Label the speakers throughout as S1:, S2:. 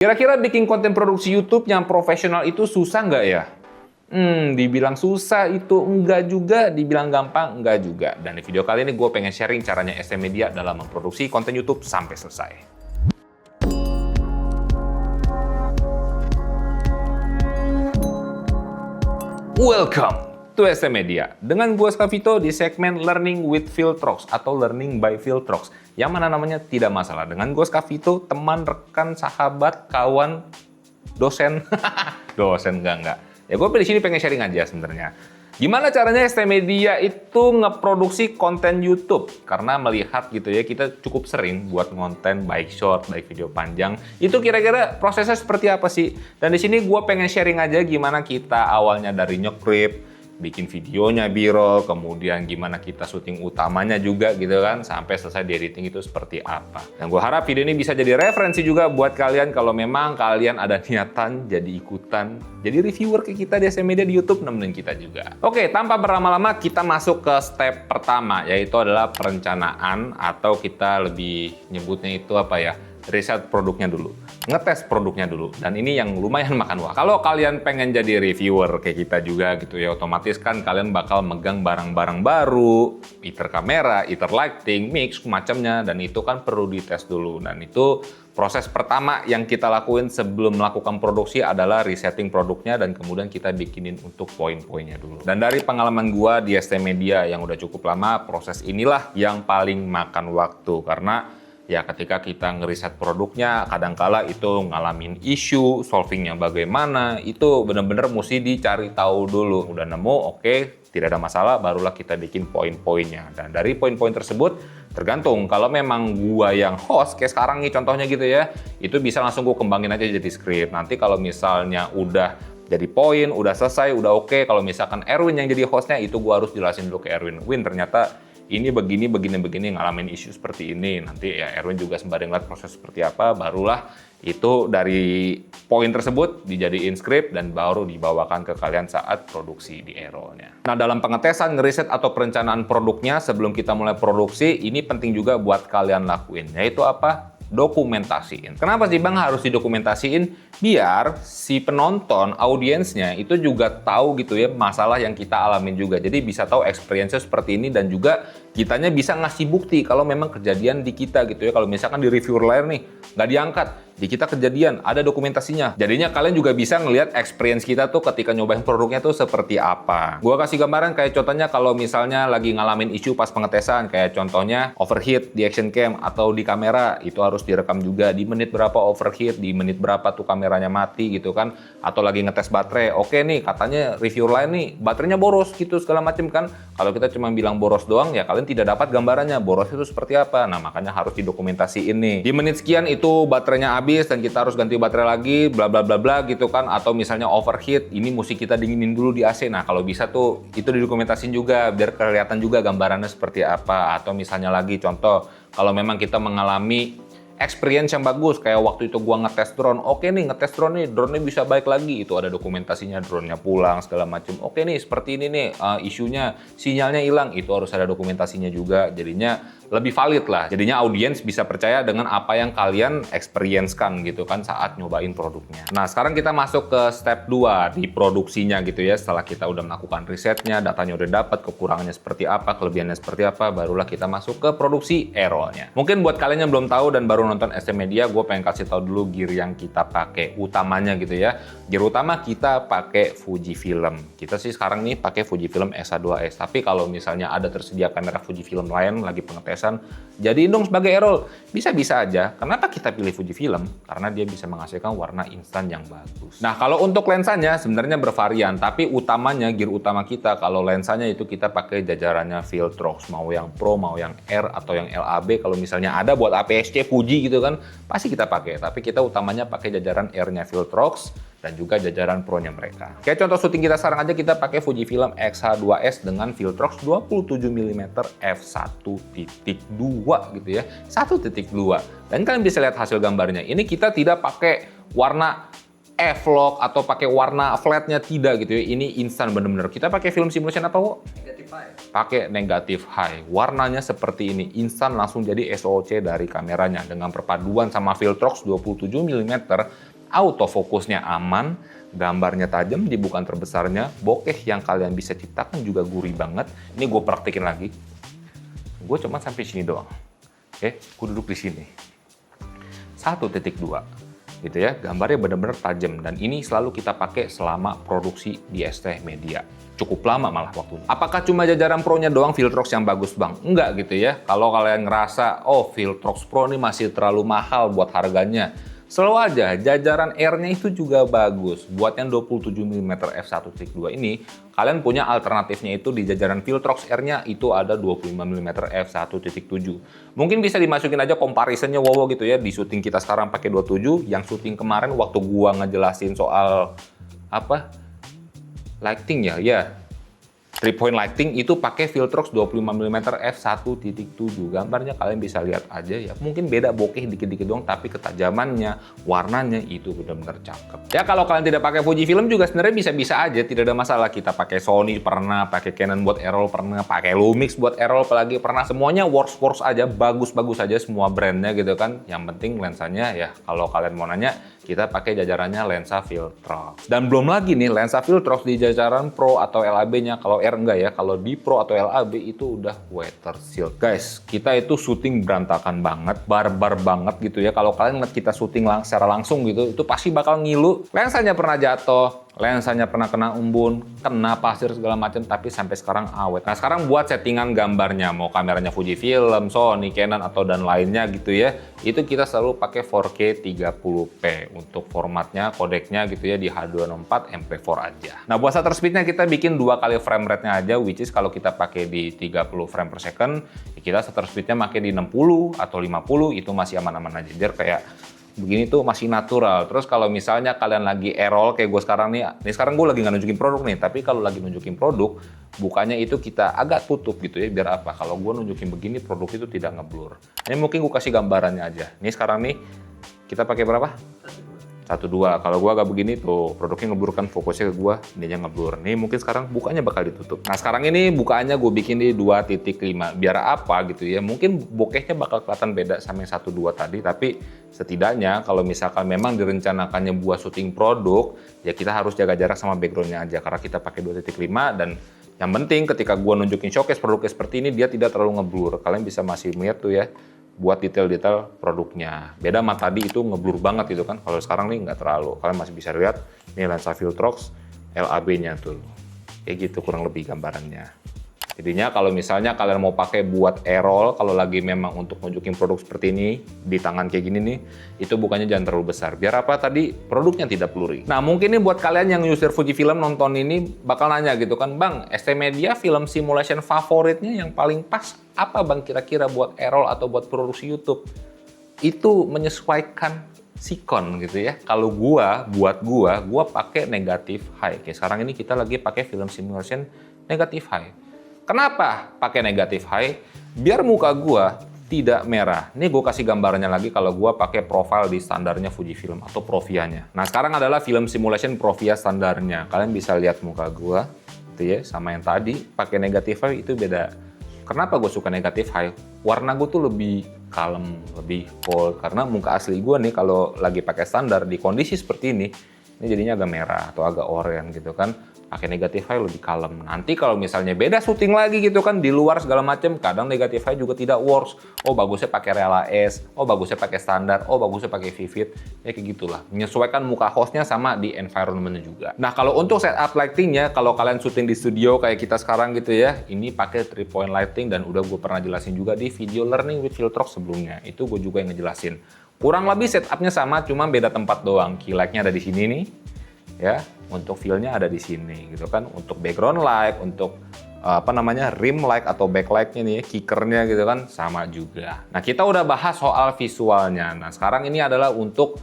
S1: Kira-kira bikin konten produksi YouTube yang profesional itu susah nggak ya? Dibilang susah itu enggak juga, dibilang gampang enggak juga. Dan di video kali ini gue pengen sharing caranya SM Media dalam memproduksi konten YouTube sampai selesai. Welcome to SM Media. Dengan gue Skavito di segmen Learning with Viltrox atau Learning by Viltrox. Yang mana namanya tidak masalah. Dengan gue Skavito, teman, rekan, sahabat, kawan, dosen. Dosen enggak. Ya gue di sini pengen sharing aja sebenarnya. Gimana caranya SM Media itu ngeproduksi konten YouTube? Karena melihat gitu ya, kita cukup sering buat konten baik short, baik video panjang. Itu kira-kira prosesnya seperti apa sih? Dan di sini gue pengen sharing aja gimana kita awalnya dari nge-clip, bikin videonya B-roll, kemudian gimana kita syuting utamanya juga gitu kan, sampai selesai di editing itu seperti apa. Dan gue harap video ini bisa jadi referensi juga buat kalian kalau memang kalian ada niatan jadi ikutan, jadi reviewer ke kita di SM Media di YouTube, nemenin kita juga. Oke, tanpa berlama-lama kita masuk ke step pertama, yaitu adalah perencanaan atau kita lebih nyebutnya itu apa ya? Riset produknya dulu, ngetes produknya dulu, dan ini yang lumayan makan waktu. Kalau kalian pengen jadi reviewer kayak kita juga gitu ya, otomatis kan kalian bakal megang barang-barang baru, either kamera, either lighting, mix, macamnya, dan itu kan perlu dites dulu. Dan itu proses pertama yang kita lakuin sebelum melakukan produksi adalah resetting produknya dan kemudian kita bikinin untuk poin-poinnya dulu. Dan dari pengalaman gua di SM Media yang udah cukup lama, proses inilah yang paling makan waktu karena ya ketika kita ngeriset produknya, kadangkala itu ngalamin isu, solvingnya bagaimana, itu bener-bener mesti dicari tahu dulu. Udah nemu, oke, tidak ada masalah, barulah kita bikin poin-poinnya. Dan dari poin-poin tersebut, tergantung. Kalau memang gua yang host, kayak sekarang nih contohnya gitu ya, itu bisa langsung gua kembangin aja jadi script. Nanti kalau misalnya udah jadi poin, udah selesai, udah oke, kalau misalkan Erwin yang jadi hostnya, itu gua harus jelasin dulu ke Erwin. Win, ternyata ini begini ngalamin isu seperti ini. Nanti ya Erwin juga sembari ngeliat proses seperti apa, barulah itu dari poin tersebut dijadiin script dan baru dibawakan ke kalian saat produksi di aero-nya. Nah, dalam pengetesan, ngeriset atau perencanaan produknya sebelum kita mulai produksi, ini penting juga buat kalian lakuin, yaitu apa? Dokumentasiin. Kenapa sih Bang harus didokumentasiin? Biar si penonton, audiensnya itu juga tahu gitu ya masalah yang kita alamin juga. Jadi bisa tahu experience-nya seperti ini dan juga kitanya bisa ngasih bukti kalau memang kejadian di kita gitu ya. Kalau misalkan di reviewer layar nih nggak diangkat, di kita kejadian, ada dokumentasinya. Jadinya kalian juga bisa ngelihat experience kita tuh ketika nyobain produknya tuh seperti apa. Gua kasih gambaran kayak contohnya kalau misalnya lagi ngalamin isu pas pengetesan, kayak contohnya overheat di action cam atau di kamera, itu harus direkam juga di menit berapa overheat, di menit berapa tuh kameranya mati gitu kan. Atau lagi ngetes baterai, oke nih katanya reviewer lain nih baterainya boros gitu segala macem kan. Kalau kita cuma bilang boros doang ya kalian tidak dapat gambarannya boros itu seperti apa. Nah makanya harus didokumentasiin nih. Di menit sekian itu baterainya habis dan kita harus ganti baterai lagi bla bla bla bla gitu kan, atau misalnya overheat ini mesti kita dinginin dulu di AC. Nah kalau bisa tuh itu didokumentasin juga biar kelihatan juga gambarannya seperti apa. Atau misalnya lagi contoh kalau memang kita mengalami experience yang bagus, kayak waktu itu gua ngetes drone, oke nih ngetes drone nih, drone-nya bisa baik lagi, itu ada dokumentasinya, drone-nya pulang segala macam. Oke nih seperti ini nih isunya, sinyalnya hilang, itu harus ada dokumentasinya juga, jadinya lebih valid lah. Jadinya audiens bisa percaya dengan apa yang kalian experience-kan gitu kan saat nyobain produknya. Nah sekarang kita masuk ke step 2 di produksinya gitu ya. Setelah kita udah melakukan risetnya, datanya udah dapat, kekurangannya seperti apa, kelebihannya seperti apa, barulah kita masuk ke produksi aero-nya. Mungkin buat kalian yang belum tahu dan baru nonton SM Media, gue pengen kasih tahu dulu gear yang kita pakai utamanya gitu ya. Gear utama kita pakai Fujifilm. Kita sih sekarang nih pakai Fujifilm X-A2S. Tapi kalau misalnya ada tersedia kamera Fujifilm lain lagi pengetesan, jadiin dong sebagai aero. Bisa-bisa aja. Kenapa kita pilih Fujifilm? Karena dia bisa menghasilkan warna instan yang bagus. Nah kalau untuk lensanya sebenarnya bervarian, tapi utamanya gear utama kita kalau lensanya itu kita pakai jajarannya Viltrox, mau yang Pro, mau yang R atau yang LAB. Kalau misalnya ada buat APS-C Fuji gitu kan, pasti kita pakai. Tapi kita utamanya pakai jajaran R-nya Viltrox dan juga jajaran Pro-nya mereka. Kayak contoh syuting kita sekarang aja kita pakai Fujifilm X-H2S dengan Viltrox 27mm f1.2 gitu ya. 1.2. Dan kalian bisa lihat hasil gambarnya. Ini kita tidak pakai warna F-lock atau pakai warna flatnya, tidak gitu ya. Ini instan bener-bener. Kita pakai film simulation apa, Wo?
S2: Negatif high.
S1: Pakai negatif high. Warnanya seperti ini. Instan langsung jadi SOC dari kameranya. Dengan perpaduan sama Viltrox 27mm, autofokusnya aman, gambarnya tajam di bukaan terbesarnya, bokeh yang kalian bisa ciptakan juga gurih banget. Ini gue praktekin lagi. Gue cuma sampai sini doang. Oke, gue duduk di sini. 1.2 gitu ya, gambarnya benar-benar tajam dan ini selalu kita pakai selama produksi di ST Media. Cukup lama malah waktunya. Apakah cuma jajaran Pro-nya doang Viltrox yang bagus bang? Enggak gitu ya. Kalau kalian ngerasa, oh Viltrox Pro ini masih terlalu mahal buat harganya, selalu aja jajaran R-nya itu juga bagus. Buat yang 27 mm f1.2 ini, kalian punya alternatifnya itu di jajaran Viltrox R-nya itu ada 25 mm f1.7. Mungkin bisa dimasukin aja comparisonnya wow gitu ya. Di syuting kita sekarang pakai 27, yang syuting kemarin waktu gua ngejelasin soal apa? Lighting ya. 3-point lighting itu pakai Viltrox 25 mm f1.7. Gambarnya kalian bisa lihat aja ya. Mungkin beda bokeh dikit-dikit doang, tapi ketajamannya, warnanya itu benar-benar cakep. Ya kalau kalian tidak pakai Fujifilm juga sebenarnya bisa-bisa aja, tidak ada masalah. Kita pakai Sony pernah, pakai Canon buat R-roll pernah, pakai Lumix buat R-roll apalagi pernah. Semuanya works aja, bagus-bagus aja semua brandnya gitu kan. Yang penting lensanya ya kalau kalian mau nanya, kita pakai jajarannya lensa Viltrox. Dan belum lagi nih lensa Viltrox di jajaran Pro atau LAB-nya. Kalau R enggak ya, kalau di Pro atau LAB itu udah water shield. Guys, kita itu syuting berantakan banget, barbar banget gitu ya. Kalau kalian ngeliat kita syuting secara langsung gitu, itu pasti bakal ngilu. Lensanya pernah jatuh, lensanya pernah kena embun, kena pasir segala macam, tapi sampai sekarang awet. Nah sekarang buat settingan gambarnya, mau kameranya Fujifilm, Sony, Canon, atau dan lainnya gitu ya, itu kita selalu pakai 4K 30p untuk formatnya, kodeknya gitu ya di H264 MP4 aja. Nah buat shutter speednya kita bikin 2 kali frame rate-nya aja, which is kalau kita pakai di 30 frame per second, ya kita shutter speednya pakai di 60 atau 50, itu masih aman-aman aja, biar kayak begini tuh masih natural. Terus kalau misalnya kalian lagi roll kayak gue sekarang nih sekarang gue lagi nggak nunjukin produk nih, tapi kalau lagi nunjukin produk, bukannya itu kita agak tutup gitu ya, biar apa? Kalau gue nunjukin begini, produk itu tidak ngeblur. Ini mungkin gue kasih gambarannya aja. Nih sekarang nih, kita pakai berapa? 1.2. Kalau gua agak begini tuh produknya ngeblur kan, fokusnya ke gua, ininya ngeblur. Nih mungkin sekarang bukanya bakal ditutup. Nah sekarang ini bukaannya gue bikin di 2.5. Biar apa gitu ya? Mungkin bokehnya bakal kelihatan beda sama yang 1.2 tadi, tapi setidaknya kalau misalkan memang direncanakannya buat syuting produk, ya kita harus jaga jarak sama backgroundnya aja karena kita pakai 2.5 dan yang penting ketika gua nunjukin showcase produknya seperti ini dia tidak terlalu ngeblur. Kalian bisa masih melihat tuh ya, buat detail-detail produknya. Beda sama tadi itu ngeblur banget gitu kan. Kalau sekarang nih nggak terlalu. Kalian masih bisa lihat ini lensa Viltrox LAB-nya tuh. Kayak gitu kurang lebih gambarannya. Jadinya kalau misalnya kalian mau pakai buat roll, kalau lagi memang untuk nunjukin produk seperti ini di tangan kayak gini nih, itu bukannya jangan terlalu besar. Biar apa tadi produknya tidak blurry. Nah mungkin nih buat kalian yang user Fujifilm nonton ini bakal nanya gitu kan, Bang, ST Media film simulation favoritnya yang paling pas apa bang kira-kira buat roll atau buat produksi YouTube? Itu menyesuaikan sikon gitu ya. Kalau gua pakai negatif high. Kayak sekarang ini kita lagi pakai film simulation negatif high. Kenapa pakai negatif high? Biar muka gua tidak merah. Ini gue kasih gambarnya lagi kalau gua pakai profile di standarnya Fujifilm atau Provia-nya. Nah sekarang adalah film simulation Provia standarnya. Kalian bisa lihat muka gua, gitu ya, sama yang tadi pakai negatif high itu beda. Kenapa gue suka negatif high? Warna gue tuh lebih kalem, lebih cold. Karena muka asli gue nih kalau lagi pakai standar di kondisi seperti ini jadinya agak merah atau agak oranye gitu kan. Pakai negatif high lebih kalem. Nanti kalau misalnya beda syuting lagi gitu kan di luar segala macam, kadang negatif high juga tidak works. Oh bagusnya pakai Rela S, oh bagusnya pakai standar, oh bagusnya pakai Vivid. Ya kayak gitulah. Menyesuaikan muka hostnya sama di environment-nya juga. Nah kalau untuk setup lightingnya, kalau kalian syuting di studio kayak kita sekarang gitu ya, ini pakai 3-point lighting dan udah gue pernah jelasin juga di video Learning with Viltrox sebelumnya. Itu gue juga yang ngejelasin. Kurang lebih setupnya sama, cuma beda tempat doang. Key light-nya ada di sini nih. Ya, untuk feel-nya ada di sini gitu kan. Untuk background light, untuk rim light atau backlight-nya nih, kickernya gitu kan sama juga. Nah, kita udah bahas soal visualnya. Nah, sekarang ini adalah untuk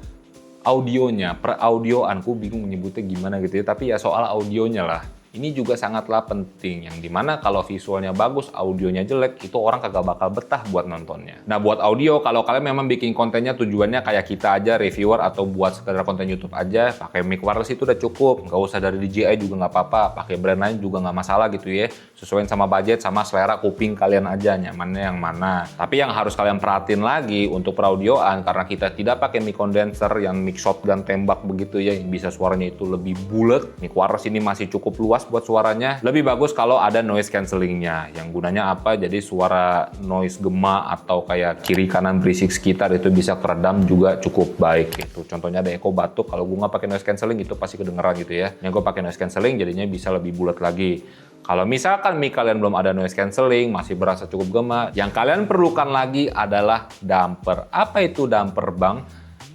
S1: audionya, per audioan. Aku bingung menyebutnya gimana gitu ya, tapi ya soal audionya lah. Ini juga sangatlah penting, yang dimana kalau visualnya bagus, audionya jelek, itu orang kagak bakal betah buat nontonnya. Nah, buat audio, kalau kalian memang bikin kontennya tujuannya kayak kita aja, reviewer, atau buat sekedar konten YouTube aja, pakai mic wireless itu udah cukup. Nggak usah dari DJI juga nggak apa-apa, pakai brand lain juga nggak masalah gitu ya. Sesuaiin sama budget, sama selera kuping kalian aja, nyamannya yang mana. Tapi yang harus kalian perhatiin lagi untuk peraudioan, karena kita tidak pakai mic condenser yang mic shotgun tembak begitu ya, yang bisa suaranya itu lebih bulat. Mic wireless ini masih cukup luas buat suaranya. Lebih bagus kalau ada noise cancellingnya, yang gunanya apa? Jadi suara noise gema atau kayak kiri kanan berisik sekitar itu bisa keredam juga cukup baik gitu. Contohnya ada echo batuk, kalau gue nggak pakai noise cancelling itu pasti kedengeran gitu ya. Yang gue pakai noise cancelling jadinya bisa lebih bulat lagi. Kalau misalkan mic kalian belum ada noise cancelling, masih berasa cukup gema, yang kalian perlukan lagi adalah damper. Apa itu damper, Bang?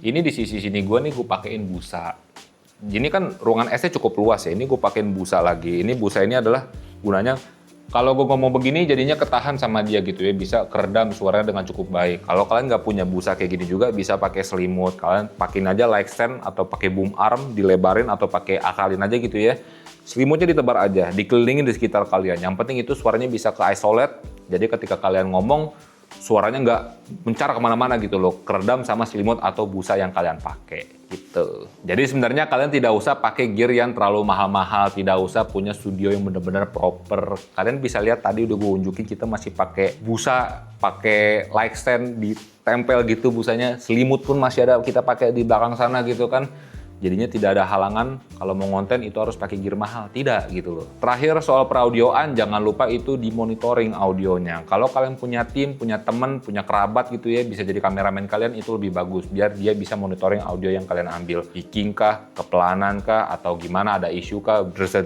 S1: Ini di sisi sini gue nih, gue pakein busa. Ini kan ruangan esnya cukup luas ya, ini gue pakein busa lagi. Ini busa ini adalah gunanya, kalau gue ngomong begini jadinya ketahan sama dia gitu ya, bisa keredam suaranya dengan cukup baik. Kalau kalian nggak punya busa kayak gini juga, bisa pakai selimut. Kalian pakein aja light stand atau pakai boom arm, dilebarin atau pakai akalin aja gitu ya. Selimutnya ditebar aja, dikelilingin di sekitar kalian. Yang penting itu suaranya bisa ke isolate, jadi ketika kalian ngomong, suaranya nggak mencar kemana-mana gitu loh, keredam sama selimut atau busa yang kalian pakai gitu. Jadi sebenarnya kalian tidak usah pakai gear yang terlalu mahal-mahal, tidak usah punya studio yang benar-benar proper. Kalian bisa lihat tadi udah gue unjukin kita masih pakai busa, pakai light stand ditempel gitu busanya, selimut pun masih ada kita pakai di belakang sana gitu kan. Jadinya tidak ada halangan kalau mau ngonten itu harus pakai gear mahal, tidak gitu loh. Terakhir soal peraudioan, jangan lupa itu dimonitoring audionya. Kalau kalian punya tim, punya temen, punya kerabat gitu ya, bisa jadi kameramen kalian, itu lebih bagus biar dia bisa monitoring audio yang kalian ambil. Picking kah, kepelanan kah, atau gimana, ada isu kah, dresek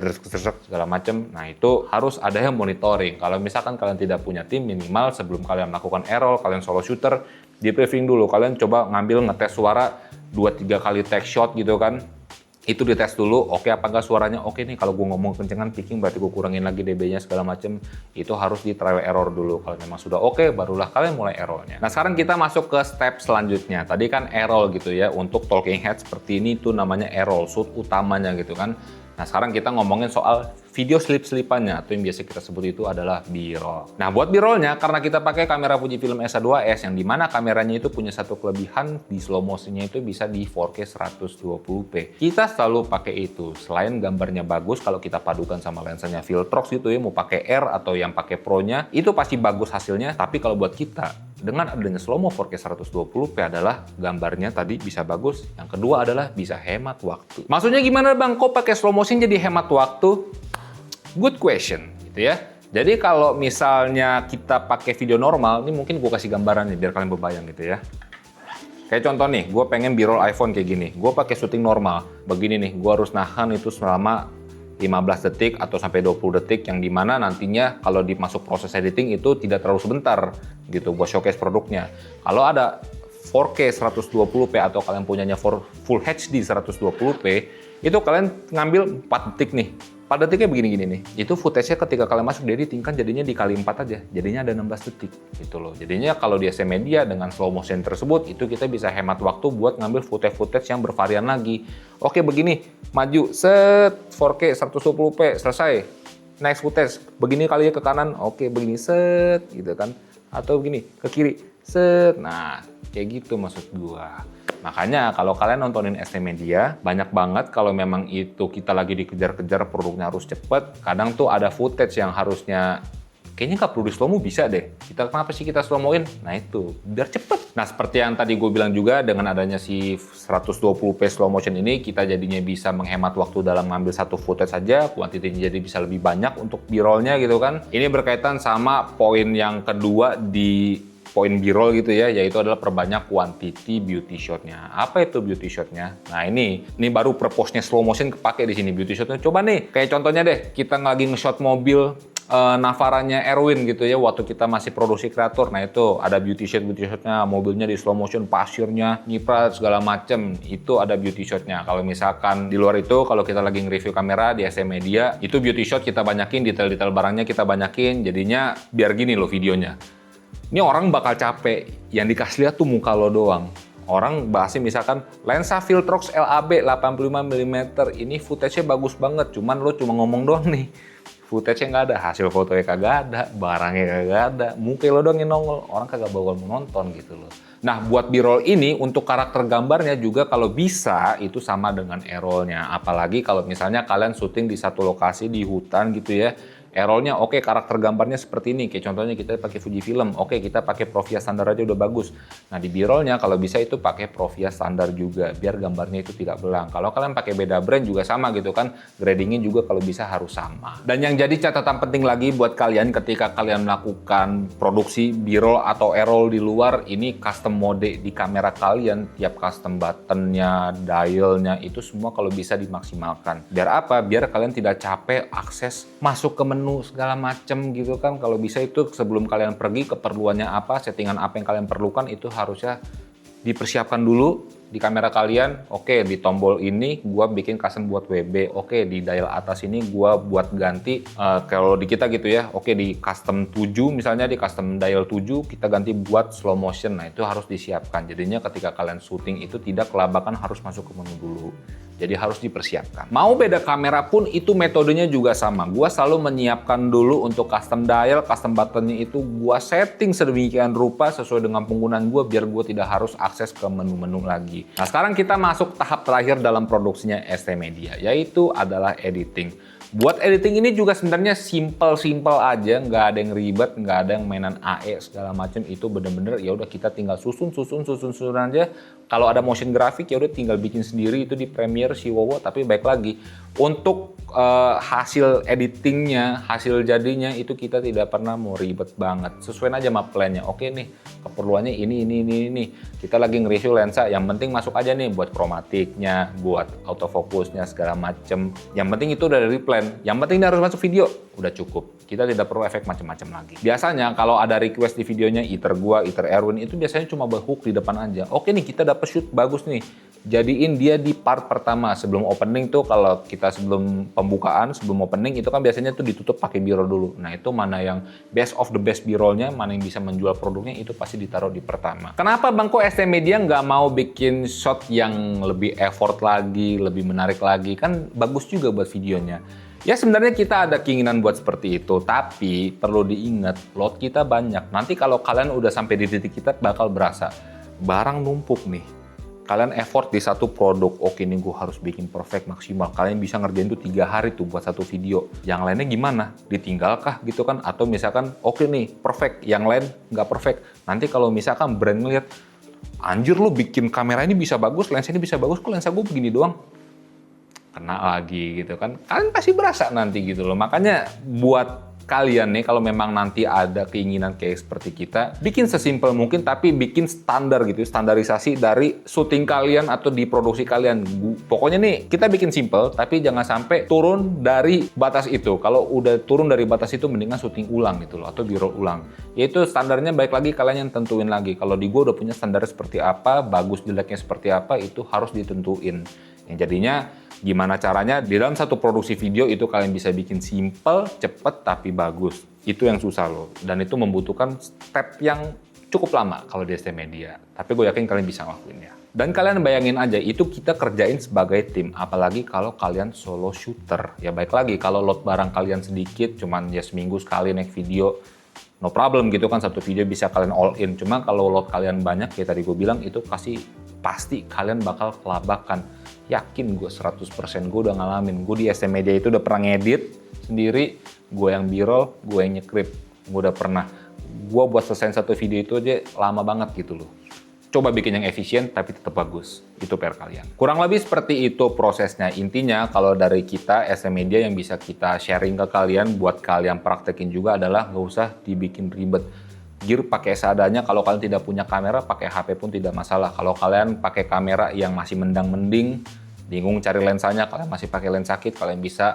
S1: segala macem. Nah itu harus ada yang monitoring. Kalau misalkan kalian tidak punya tim, minimal sebelum kalian melakukan error, kalian solo shooter, di briefing dulu. Kalian coba ngambil ngetes suara 2-3 kali take shot gitu kan, itu dites dulu, oke apa enggak suaranya, oke nih kalau gue ngomong kencengan picking berarti gue kurangin lagi dB-nya segala macem, itu harus di trial error dulu. Kalau memang sudah oke, barulah kalian mulai errornya. Nah sekarang kita masuk ke step selanjutnya, tadi kan error gitu ya, untuk talking head seperti ini itu namanya error, shoot utamanya gitu kan. Nah sekarang kita ngomongin soal video slip-slipannya, atau yang biasa kita sebut itu adalah B-roll. Nah buat B-rollnya, karena kita pakai kamera Fujifilm X-A2S, yang dimana kameranya itu punya satu kelebihan, di slow motionnya itu bisa di 4K 120p. Kita selalu pakai itu, selain gambarnya bagus, kalau kita padukan sama lensanya Viltrox gitu ya, mau pakai R atau yang pakai Pro-nya, itu pasti bagus hasilnya, tapi kalau buat kita, dengan adanya slow-mo 4K 120p adalah gambarnya tadi bisa bagus. Yang kedua adalah bisa hemat waktu. Maksudnya gimana Bang? Kok pakai slow motion jadi hemat waktu? Good question, gitu ya. Jadi kalau misalnya kita pakai video normal, ini mungkin gue kasih gambaran nih biar kalian berbayang gitu ya. Kayak contoh nih, gue pengen B-roll iPhone kayak gini. Gue pakai syuting normal, begini nih. Gue harus nahan itu selama 15 detik atau sampai 20 detik, yang dimana nantinya kalau dimasuk proses editing itu tidak terlalu sebentar gitu buat showcase produknya. Kalau ada 4K 120p atau kalian punyanya Full HD 120p, itu kalian ngambil 4 detik nih. 4 detiknya begini-gini nih. Itu footage-nya ketika kalian masuk di editing kan jadinya dikali 4 aja. Jadinya ada 16 detik gitu loh. Jadinya kalau di SM Media dengan slow motion tersebut, itu kita bisa hemat waktu buat ngambil footage-footage yang bervarian lagi. Oke begini, maju, set, 4K 120p, selesai. Next footage, begini kali ya ke kanan, oke begini, set, gitu kan. Atau begini, ke kiri, set. Nah, kayak gitu maksud gua. Makanya kalau kalian nontonin SM Media, banyak banget kalau memang itu kita lagi dikejar-kejar produknya harus cepet, kadang tuh ada footage yang harusnya kayaknya nggak perlu di slow mo, bisa deh. Kenapa sih kita slow moin? Nah itu, biar cepet. Nah seperti yang tadi gue bilang juga, dengan adanya si 120p slow motion ini, kita jadinya bisa menghemat waktu dalam ngambil satu footage saja, kuantitinya jadi bisa lebih banyak untuk B-roll-nya gitu kan. Ini berkaitan sama poin yang kedua di poin B-roll gitu ya, yaitu adalah perbanyak quantity beauty shot-nya. Apa itu beauty shot-nya? Nah ini baru purpose-nya slow motion kepake di sini beauty shot-nya. Coba nih, kayak contohnya deh, kita lagi nge-shot mobil Navaranya Erwin gitu ya, waktu kita masih produksi kreator. Nah itu ada beauty shot-nya, mobilnya di slow motion, pasirnya nyiprat segala macem, itu ada beauty shot-nya. Kalau misalkan di luar itu, kalau kita lagi nge-review kamera di SM Media, itu beauty shot kita banyakin, detail-detail barangnya kita banyakin, jadinya biar gini loh videonya. Ini orang bakal capek, yang dikasih lihat tuh muka lo doang. Orang bahasnya misalkan lensa Viltrox LAB 85mm ini footage-nya bagus banget, cuman lo cuma ngomong doang nih. Footage-nya nggak ada, hasil fotonya kagak ada, barangnya kagak ada, muka lo doang yang nongol, orang kagak bakal mau nonton gitu loh. Nah, buat B-roll ini untuk karakter gambarnya juga kalau bisa itu sama dengan A-roll-nya. Apalagi kalau misalnya kalian syuting di satu lokasi di hutan gitu ya. A-roll-nya oke, karakter gambarnya seperti ini. Kayak contohnya kita pakai Fujifilm, oke kita pakai Provia standar aja udah bagus. Nah, di B-roll-nya kalau bisa itu pakai Provia standar juga biar gambarnya itu tidak belang. Kalau kalian pakai beda brand juga sama gitu kan, gradingnya juga kalau bisa harus sama. Dan yang jadi catatan penting lagi buat kalian ketika kalian melakukan produksi B-roll atau A-roll di luar, ini custom mode di kamera kalian, tiap custom buttonnya, dialnya itu semua kalau bisa dimaksimalkan. Biar apa? Biar kalian tidak capek akses masuk ke menu segala macem gitu kan. Kalau bisa itu sebelum kalian pergi keperluannya apa, settingan apa yang kalian perlukan itu harusnya dipersiapkan dulu di kamera kalian. Oke, di tombol ini gua bikin custom buat WB. Oke, di dial atas ini gua buat ganti kalau di kita gitu ya. Oke, di custom 7 misalnya, di custom dial 7 kita ganti buat slow motion. Nah, itu harus disiapkan. Jadinya ketika kalian syuting itu tidak kelabakan harus masuk ke menu dulu. Jadi harus dipersiapkan. Mau beda kamera pun itu metodenya juga sama. Gua selalu menyiapkan dulu untuk custom dial, custom buttonnya itu gua setting sedemikian rupa sesuai dengan penggunaan gua biar gua tidak harus akses ke menu-menu lagi. Nah, sekarang kita masuk tahap terakhir dalam produksinya ST Media, yaitu adalah editing. Buat editing ini juga sebenarnya simple aja, nggak ada yang ribet, nggak ada yang mainan AE segala macam. Itu bener-bener ya udah kita tinggal susun aja. Kalau ada motion grafik ya udah tinggal bikin sendiri itu di Premiere si Wowo. Tapi baik lagi untuk hasil editingnya, hasil jadinya itu kita tidak pernah mau ribet banget. Sesuaiin aja sama plan-nya. Oke nih keperluannya ini. Kita lagi nge-review lensa, yang penting masuk aja nih buat kromatiknya, buat autofocusnya segala macem. Yang penting itu udah dari plan. Yang penting ini harus masuk video, udah cukup. Kita tidak perlu efek macam-macam lagi. Biasanya kalau ada request di videonya, either gua, either Erwin, itu biasanya cuma berhook di depan aja. Oke nih kita dapat shoot bagus nih. Jadiin dia di part pertama sebelum opening tuh, kalau kita sebelum pembukaan, sebelum opening itu kan biasanya tuh ditutup pakai B-roll dulu. Nah itu mana yang best of the best B-rollnya, mana yang bisa menjual produknya itu pasti ditaruh di pertama. Kenapa Bangko ST Media nggak mau bikin shot yang lebih effort lagi, lebih menarik lagi? Kan bagus juga buat videonya. Ya sebenarnya kita ada keinginan buat seperti itu, tapi perlu diingat load kita banyak. Nanti kalau kalian udah sampai di titik kita bakal berasa barang numpuk nih. Kalian effort di satu produk, oke nih gue harus bikin perfect maksimal. Kalian bisa ngerjain tuh 3 hari tuh buat satu video. Yang lainnya gimana? Ditinggalkah gitu kan? Atau misalkan oke nih perfect, yang lain nggak perfect. Nanti kalau misalkan brand ngeliat, anjir lu bikin kamera ini bisa bagus, lensa ini bisa bagus, kok lensa gue begini doang? Kena lagi gitu kan. Kalian pasti berasa nanti gitu loh. Makanya buat kalian nih kalau memang nanti ada keinginan kayak seperti kita, bikin sesimpel mungkin tapi bikin standar gitu, standarisasi dari syuting kalian atau di produksi kalian. Pokoknya nih kita bikin simple tapi jangan sampai turun dari batas itu. Kalau udah turun dari batas itu mendingan syuting ulang gitu loh atau B-roll ulang. Yaitu standarnya baik lagi kalian yang tentuin lagi. Kalau di gua udah punya standar seperti apa, bagus jeleknya seperti apa, itu harus ditentuin. Yang jadinya gimana caranya di dalam satu produksi video itu kalian bisa bikin simple, cepet, tapi bagus. Itu yang susah loh. Dan itu membutuhkan step yang cukup lama kalau di ST Media. Tapi gue yakin kalian bisa ngelakuinnya. Dan kalian bayangin aja, itu kita kerjain sebagai tim. Apalagi kalau kalian solo shooter. Ya baik lagi, kalau load barang kalian sedikit, cuman ya seminggu sekali naik video, no problem gitu kan, satu video bisa kalian all in. Cuma kalau load kalian banyak, kayak tadi gue bilang, itu pasti kalian bakal kelabakan. Yakin gue 100% gue udah ngalamin. Gue di ST Media itu udah pernah ngedit sendiri, gue yang B-roll, gue yang nyekrip. Gue udah pernah. Gue buat selesai satu video itu aja lama banget gitu loh. Coba bikin yang efisien tapi tetap bagus. Itu PR kalian. Kurang lebih seperti itu prosesnya. Intinya kalau dari kita ST Media yang bisa kita sharing ke kalian, buat kalian praktekin juga adalah nggak usah dibikin ribet. Gear pakai seadanya, kalau kalian tidak punya kamera pakai HP pun tidak masalah. Kalau kalian pakai kamera yang masih mendang-mending, bingung cari lensanya, kalian masih pakai lensa kit, kalian bisa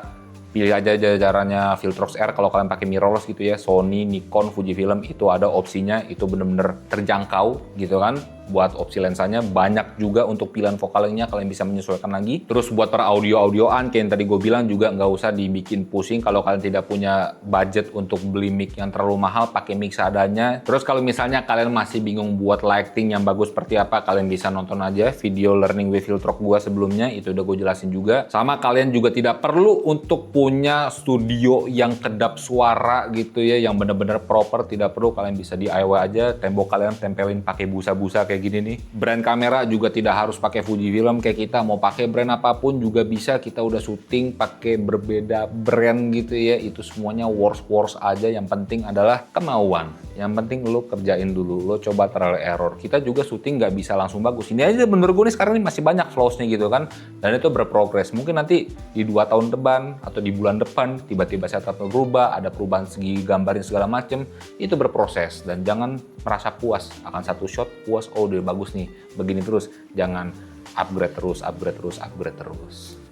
S1: pilih aja jajarannya Viltrox R. Kalau kalian pakai mirrorless gitu ya, Sony, Nikon, Fujifilm itu ada opsinya, itu bener-bener terjangkau gitu kan. Buat opsi lensanya banyak juga untuk pilihan vokalnya, kalian bisa menyesuaikan lagi. Terus buat para audio-audioan kayak yang tadi gue bilang juga nggak usah dibikin pusing kalau kalian tidak punya budget untuk beli mic yang terlalu mahal, pakai mic seadanya. Terus kalau misalnya kalian masih bingung buat lighting yang bagus seperti apa, kalian bisa nonton aja video Learning with Viltrox gue sebelumnya, itu udah gue jelasin juga. Sama kalian juga tidak perlu untuk punya studio yang kedap suara gitu ya, yang bener-bener proper, tidak perlu. Kalian bisa DIY aja, tembok kalian tempelin pakai busa-busa kayak gini nih. Brand kamera juga tidak harus pakai Fujifilm kayak kita, mau pakai brand apapun juga bisa. Kita udah syuting pakai berbeda brand gitu ya, itu semuanya works aja. Yang penting adalah kemauan, yang penting lo kerjain dulu, lo coba trial error. Kita juga syuting nggak bisa langsung bagus. Ini aja menurut gue nih sekarang ini masih banyak flaws-nya gitu kan, dan itu berprogres. Mungkin nanti di 2 tahun depan atau di bulan depan tiba-tiba setupnya berubah, ada perubahan segi gambarin segala macem, itu berproses. Dan jangan merasa puas akan satu shot, puas oh udah bagus nih, begini terus. Jangan upgrade terus.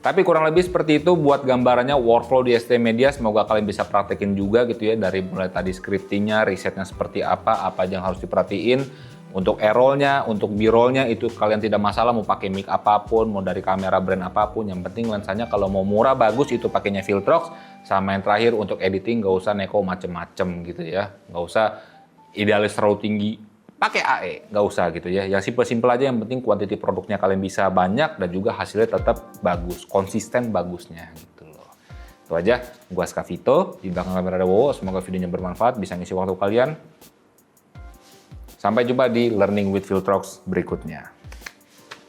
S1: Tapi kurang lebih seperti itu buat gambarannya, workflow di ST Media. Semoga kalian bisa praktekin juga gitu ya, dari mulai tadi scriptingnya, risetnya seperti apa aja yang harus diperhatiin. Untuk A-roll-nya, untuk B-roll-nya itu kalian tidak masalah mau pakai mic apapun, mau dari kamera brand apapun. Yang penting lensanya kalau mau murah bagus itu pakainya Viltrox. Sama yang terakhir untuk editing nggak usah neko macem-macem gitu ya, nggak usah idealis terlalu tinggi, pakai AE, nggak usah gitu ya. Yang simple-simple aja, yang penting kuantiti produknya kalian bisa banyak dan juga hasilnya tetap bagus, konsisten bagusnya gitu loh. Itu aja, gua Skavito, di belakang kamera ada Wowo. Semoga videonya bermanfaat, bisa ngisi waktu kalian. Sampai jumpa di Learning with Viltrox berikutnya.